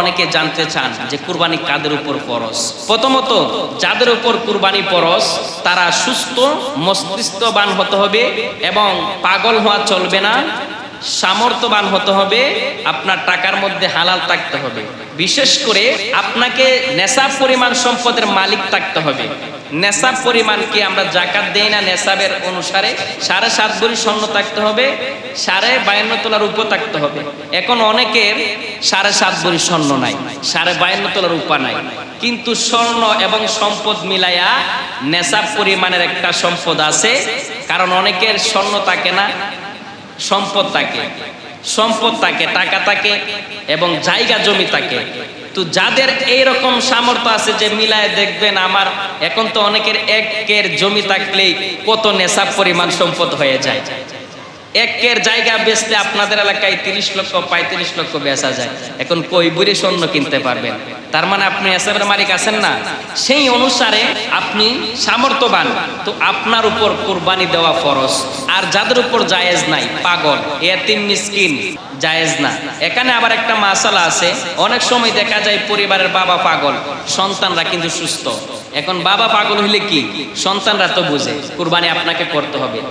অনেকে জানতে চান যে কুরবানি কাদের উপর ফরজ। প্রথমত যাদের উপর কুরবানি ফরজ তারা সুস্থ মস্তিষ্কবান হতে হবে এবং পাগল হওয়া চলবে না, সামর্থ্যবান হতে হবে, আপনার টাকার মধ্যে হালাল থাকতে হবে, বিশেষ করে আপনাকে নেশাব পরিমাণ সম্পদের মালিক থাকতে হবে। নেশাব পরিমাণ কি আমরা জাকাত দেই না, নেশাবের অনুসারে 7.5 ভরি স্বর্ণ থাকতে হবে, 52.5 তোলার উপর থাকতে হবে। এখন অনেকের 7.5 ভরি স্বর্ণ নাই, 52.5 তোলার উপর নাই, কিন্তু স্বর্ণ এবং সম্পদ মিলাইয়া নেশাব পরিমাণের একটা সম্পদ আছে। কারণ অনেকের স্বর্ণ থাকে না, সম্পদ থাকে, টাকা থাকে এবং জায়গা জমি থাকে। তো যাদের এইরকম সামর্থ্য আছে যে মিলায় দেখবেন, আমার এখন তো অনেকের একের জমি থাকলেই কত নেশাব পরিমাণ সম্পদ হয়ে যায়। একের জায়গা বেচলে আপনাদের এলাকায় 30 লক্ষ 35 লক্ষ বেচা যায়। এখন কই বুড়ি স্বর্ণ কিনতে পারবেন? তার মানে আপনি নেশাবের মালিক আছেন না। সেই অনুসারে আপনি সামর্থ্যবান, তো আপনার উপর কুরবানি দেওয়া ফরজ। আর যাদের উপর জায়েজ নাই, পাগল, এতিম মিসকিন, জায়েজ না। এখানে আবার একটা মাসালা আছে, অনেক সময় দেখা যায় পরিবারের বাবা পাগল, সন্তানরা কিন্তু সুস্থ। এখন বাবা পাগল হইলে কি, সন্তানরা তো বুঝে কুরবানি আপনাকে করতে হবে।